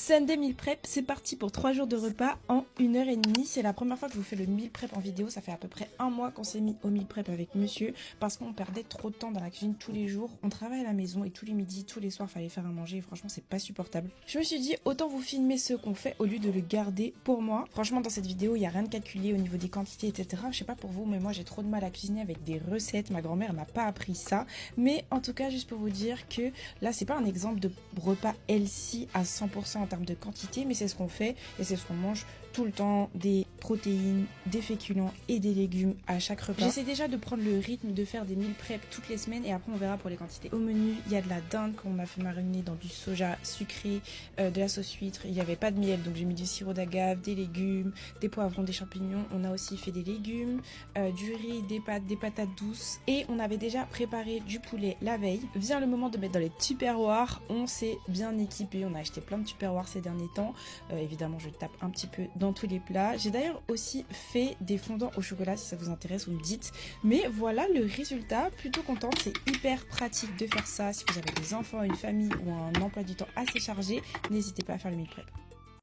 Sunday Meal Prep, c'est parti pour 3 jours de repas en 1h30. C'est la première fois que je vous fais le Meal Prep en vidéo. Ça fait à peu près un mois qu'on s'est mis au Meal Prep avec monsieur parce qu'on perdait trop de temps dans la cuisine tous les jours. On travaille à la maison et tous les midis, tous les soirs, il fallait faire à manger et franchement, c'est pas supportable. Je me suis dit, autant vous filmer ce qu'on fait au lieu de le garder pour moi. Franchement, dans cette vidéo, il n'y a rien de calculé au niveau des quantités, etc. Je sais pas pour vous, mais moi, j'ai trop de mal à cuisiner avec des recettes. Ma grand-mère m'a pas appris ça. Mais en tout cas, juste pour vous dire que là, c'est pas un exemple de repas healthy à 100% en termes de quantité, mais c'est ce qu'on fait et c'est ce qu'on mange tout le temps, des protéines, des féculents et des légumes à chaque repas. J'essaie déjà de prendre le rythme de faire des meal prep toutes les semaines et après on verra pour les quantités. Au menu, il y a de la dinde qu'on a fait mariner dans du soja sucré, de la sauce huître, il n'y avait pas de miel donc j'ai mis du sirop d'agave, des légumes, des poivrons, des champignons. On a aussi fait des légumes, du riz, des pâtes, des patates douces et on avait déjà préparé du poulet la veille. Vient le moment de mettre dans les tupperwares, on s'est bien équipé, on a acheté plein de tupperwares ces derniers temps. Évidemment je tape un petit peu dans tous les plats. J'ai d'ailleurs aussi fait des fondants au chocolat si ça vous intéresse, vous me dites. Mais voilà le résultat, plutôt contente, c'est hyper pratique de faire ça si vous avez des enfants, une famille ou un emploi du temps assez chargé. N'hésitez pas à faire le meal prep.